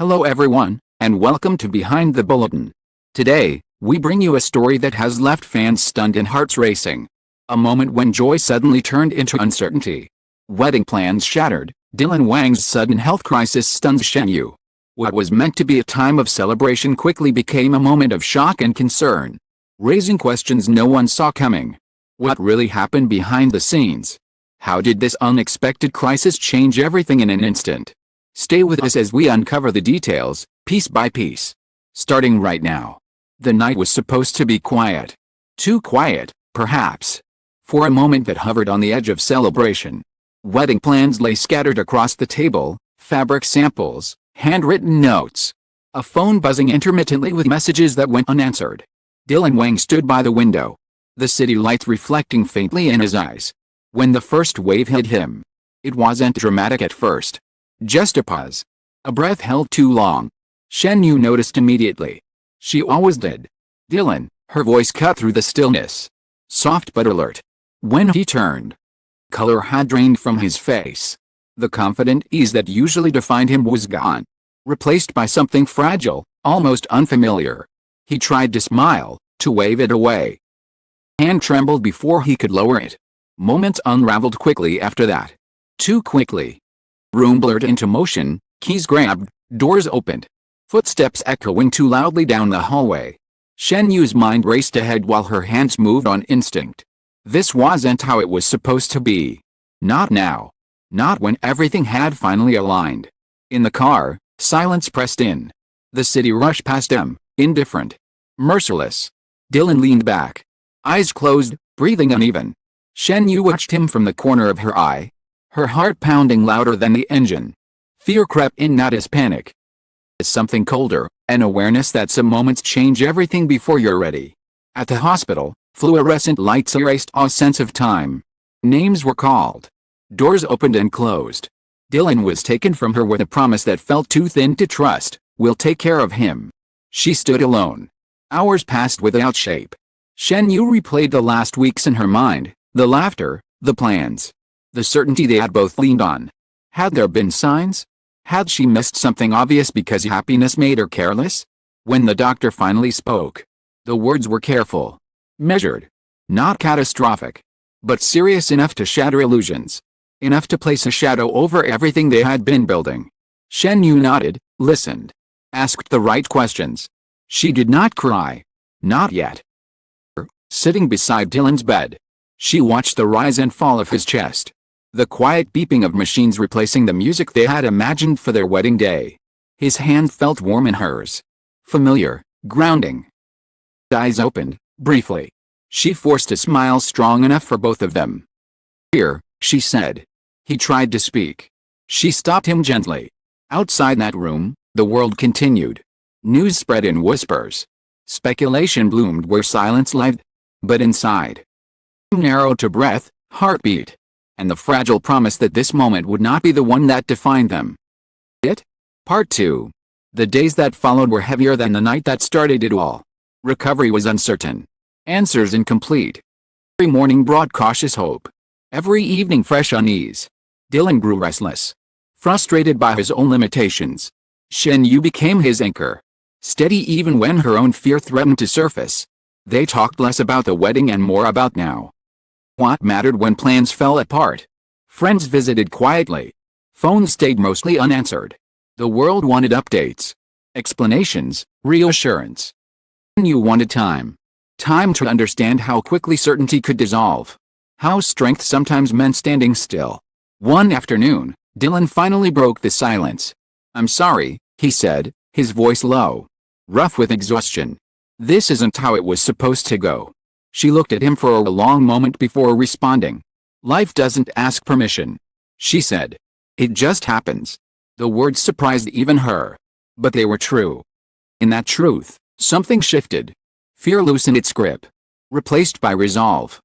Hello everyone, and welcome to Behind the Bulletin. Today, we bring you a story that has left fans stunned and hearts racing. A moment when joy suddenly turned into uncertainty. Wedding plans shattered. Dylan Wang's sudden health crisis stuns Shen Yue. What was meant to be a time of celebration quickly became a moment of shock and concern, raising questions no one saw coming. What really happened behind the scenes? How did this unexpected crisis change everything in an instant? Stay with us as we uncover the details, piece by piece. Starting right now. The night was supposed to be quiet. Too quiet, perhaps. For a moment that hovered on the edge of celebration. Wedding plans lay scattered across the table, fabric samples, handwritten notes. A phone buzzing intermittently with messages that went unanswered. Dylan Wang stood by the window, the city lights reflecting faintly in his eyes. When the first wave hit him, it wasn't dramatic at first. Just a pause. A breath held too long. Shen Yue noticed immediately. She always did. Dylan, her voice cut through the stillness. Soft but alert. When he turned, color had drained from his face. The confident ease that usually defined him was gone, replaced by something fragile, almost unfamiliar. He tried to smile, to wave it away. Hand trembled before he could lower it. Moments unraveled quickly after that. Too quickly. Room blurred into motion, keys grabbed, doors opened. Footsteps echoing too loudly down the hallway. Shen Yue's mind raced ahead while her hands moved on instinct. This wasn't how it was supposed to be. Not now. Not when everything had finally aligned. In the car, silence pressed in. The city rushed past them, indifferent. Merciless. Dylan leaned back. Eyes closed, breathing uneven. Shen Yue watched him from the corner of her eye. Her heart pounding louder than the engine. Fear crept in, not as panic. As something colder, an awareness that some moments change everything before you're ready. At the hospital, fluorescent lights erased all sense of time. Names were called. Doors opened and closed. Dylan was taken from her with a promise that felt too thin to trust. We'll take care of him. She stood alone. Hours passed without shape. Shen Yue replayed the last weeks in her mind, the laughter, the plans. The certainty they had both leaned on. Had there been signs? Had she missed something obvious because happiness made her careless? When the doctor finally spoke, the words were careful, measured, not catastrophic, but serious enough to shatter illusions, enough to place a shadow over everything they had been building. Shen Yue nodded, listened, asked the right questions. She did not cry. Not yet. Sitting beside Dylan's bed, she watched the rise and fall of his chest. The quiet beeping of machines replacing the music they had imagined for their wedding day. His hand felt warm in hers. Familiar, grounding. Eyes opened, briefly. She forced a smile strong enough for both of them. Here, she said. He tried to speak. She stopped him gently. Outside that room, the world continued. News spread in whispers. Speculation bloomed where silence lived. But inside, narrowed to breath, heartbeat, and the fragile promise that this moment would not be the one that defined them. Part 2. The days that followed were heavier than the night that started it all. Recovery was uncertain. Answers incomplete. Every morning brought cautious hope. Every evening fresh unease. Dylan grew restless. Frustrated by his own limitations. Shen Yue became his anchor. Steady even when her own fear threatened to surface. They talked less about the wedding and more about now. What mattered when plans fell apart? Friends visited quietly. Phones stayed mostly unanswered. The world wanted updates, explanations, reassurance. You wanted time. Time to understand how quickly certainty could dissolve. How strength sometimes meant standing still. One afternoon, Dylan finally broke the silence. I'm sorry, he said, his voice low, rough with exhaustion. This isn't how it was supposed to go. She looked at him for a long moment before responding. Life doesn't ask permission, she said. It just happens. The words surprised even her. But they were true. In that truth, something shifted. Fear loosened its grip. Replaced by resolve.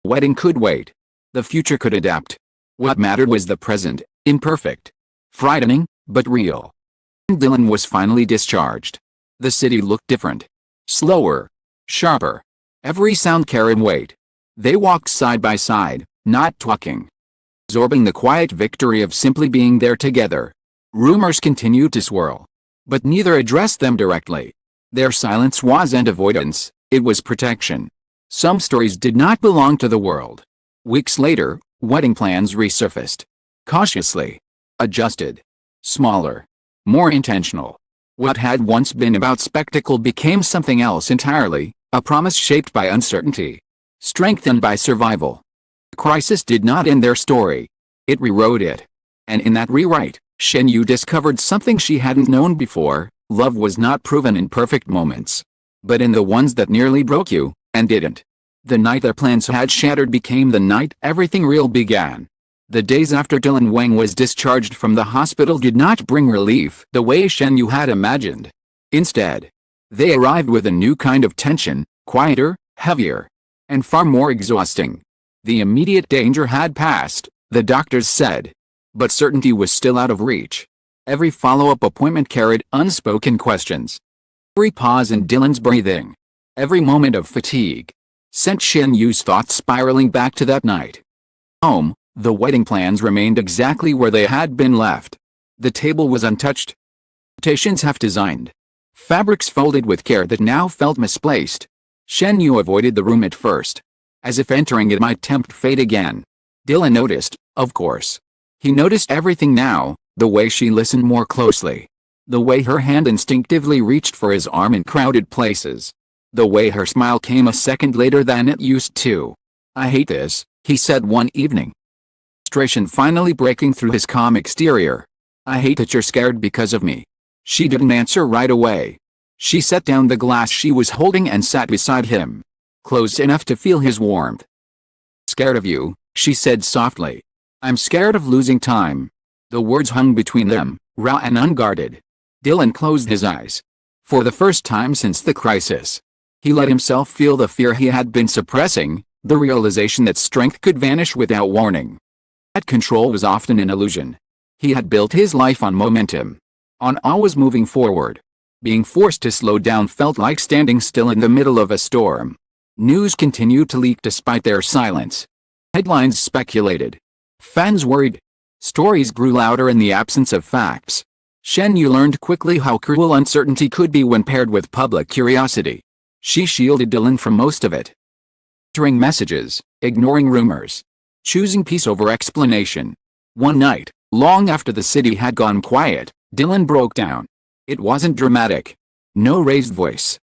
Wedding could wait. The future could adapt. What mattered was the present, imperfect. Frightening, but real. Dylan was finally discharged. The city looked different. Slower. Sharper. Every sound carried weight. They walked side by side, not talking. Absorbing the quiet victory of simply being there together. Rumors continued to swirl. But neither addressed them directly. Their silence wasn't avoidance, it was protection. Some stories did not belong to the world. Weeks later, wedding plans resurfaced. Cautiously. Adjusted. Smaller. More intentional. What had once been about spectacle became something else entirely, a promise shaped by uncertainty. Strengthened by survival. The crisis did not end their story. It rewrote it. And in that rewrite, Shen Yue discovered something she hadn't known before: love was not proven in perfect moments, but in the ones that nearly broke you, and didn't. The night their plans had shattered became the night everything real began. The days after Dylan Wang was discharged from the hospital did not bring relief the way Shen Yue had imagined. Instead, they arrived with a new kind of tension, quieter, heavier, and far more exhausting. The immediate danger had passed, the doctors said. But certainty was still out of reach. Every follow-up appointment carried unspoken questions. Every pause in Dylan's breathing, every moment of fatigue, sent Shen Yue's thoughts spiraling back to that night. Home, the wedding plans remained exactly where they had been left. The table was untouched. Invitations half designed. Fabrics folded with care that now felt misplaced. Shen Yue avoided the room at first, as if entering it might tempt fate again. Dylan noticed, of course. He noticed everything now: the way she listened more closely, the way her hand instinctively reached for his arm in crowded places, the way her smile came a second later than it used to. "I hate this," he said one evening. Frustration finally breaking through his calm exterior. "I hate that you're scared because of me." She didn't answer right away. She set down the glass she was holding and sat beside him, close enough to feel his warmth. "Scared of you," she said softly. "I'm scared of losing time." The words hung between them, raw and unguarded. Dylan closed his eyes. For the first time since the crisis, he let himself feel the fear he had been suppressing, the realization that strength could vanish without warning. That control was often an illusion. He had built his life on momentum, on always moving forward. Being forced to slow down felt like standing still in the middle of a storm. News continued to leak despite their silence. Headlines speculated. Fans worried. Stories grew louder in the absence of facts. Shen Yue learned quickly how cruel uncertainty could be when paired with public curiosity. She shielded Dylan from most of it. Filtering messages, ignoring rumors, choosing peace over explanation. One night, long after the city had gone quiet, Dylan broke down. It wasn't dramatic. No raised voice.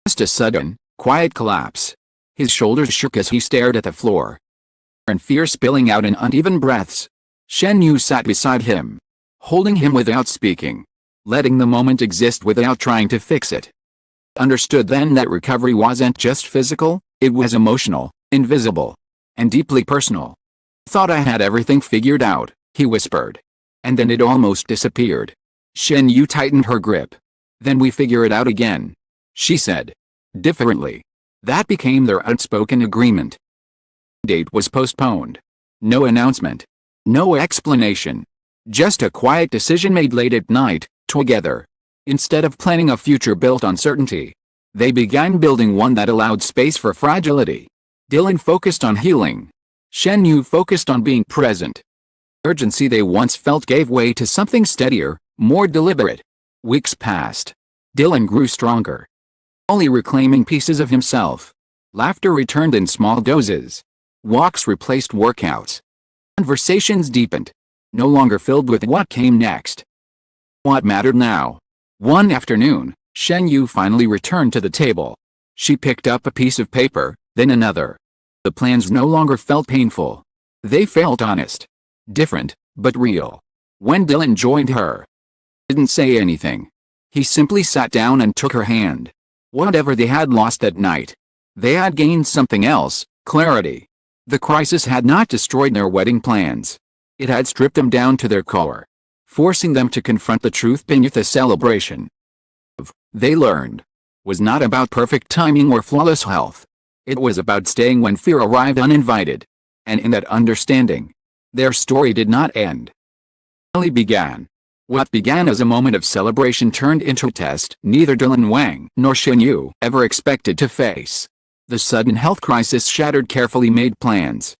Just a sudden, quiet collapse. His shoulders shook as he stared at the floor, and fear spilling out in uneven breaths. Shen Yue sat beside him, holding him without speaking, letting the moment exist without trying to fix it. Understood then that recovery wasn't just physical, it was emotional, invisible, and deeply personal. "Thought I had everything figured out," he whispered. And then it almost disappeared. Shen Yue tightened her grip. "Then we figure it out again," she said. Differently. That became their unspoken agreement. Date was postponed. No announcement. No explanation. Just a quiet decision made late at night, together. Instead of planning a future built on certainty, they began building one that allowed space for fragility. Dylan focused on healing. Shen Yue focused on being present. Urgency they once felt gave way to something steadier, more deliberate. Weeks passed. Dylan grew stronger, only reclaiming pieces of himself. Laughter returned in small doses. Walks replaced workouts. Conversations deepened, no longer filled with what came next. What mattered now? One afternoon, Shen Yue finally returned to the table. She picked up a piece of paper, then another. The plans no longer felt painful. They felt honest. Different, but real. When Dylan joined her, he didn't say anything. He simply sat down and took her hand. Whatever they had lost that night, they had gained something else: clarity. The crisis had not destroyed their wedding plans. It had stripped them down to their core, forcing them to confront the truth beneath the celebration. They learned, was not about perfect timing or flawless health. It was about staying when fear arrived uninvited. And in that understanding, their story did not end. It only began. What began as a moment of celebration turned into a test neither Dylan Wang nor Shen Yue ever expected to face. The sudden health crisis shattered carefully made plans,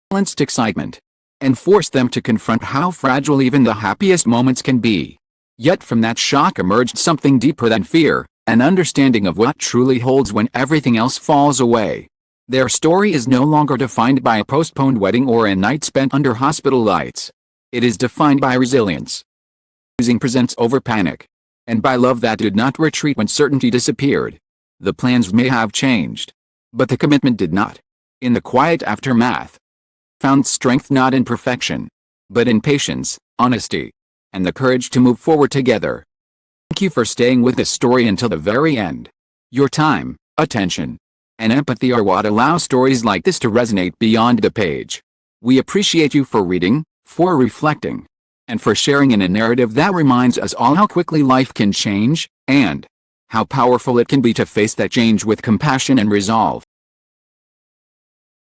balanced excitement, and forced them to confront how fragile even the happiest moments can be. Yet from that shock emerged something deeper than fear, an understanding of what truly holds when everything else falls away. Their story is no longer defined by a postponed wedding or a night spent under hospital lights. It is defined by resilience. Choosing presence over panic. And by love that did not retreat when certainty disappeared. The plans may have changed, but the commitment did not. In the quiet aftermath, found strength not in perfection, but in patience, honesty, and the courage to move forward together. Thank you for staying with this story until the very end. Your time, attention, and empathy are what allow stories like this to resonate beyond the page. We appreciate you for reading, for reflecting, and for sharing in a narrative that reminds us all how quickly life can change, and how powerful it can be to face that change with compassion and resolve.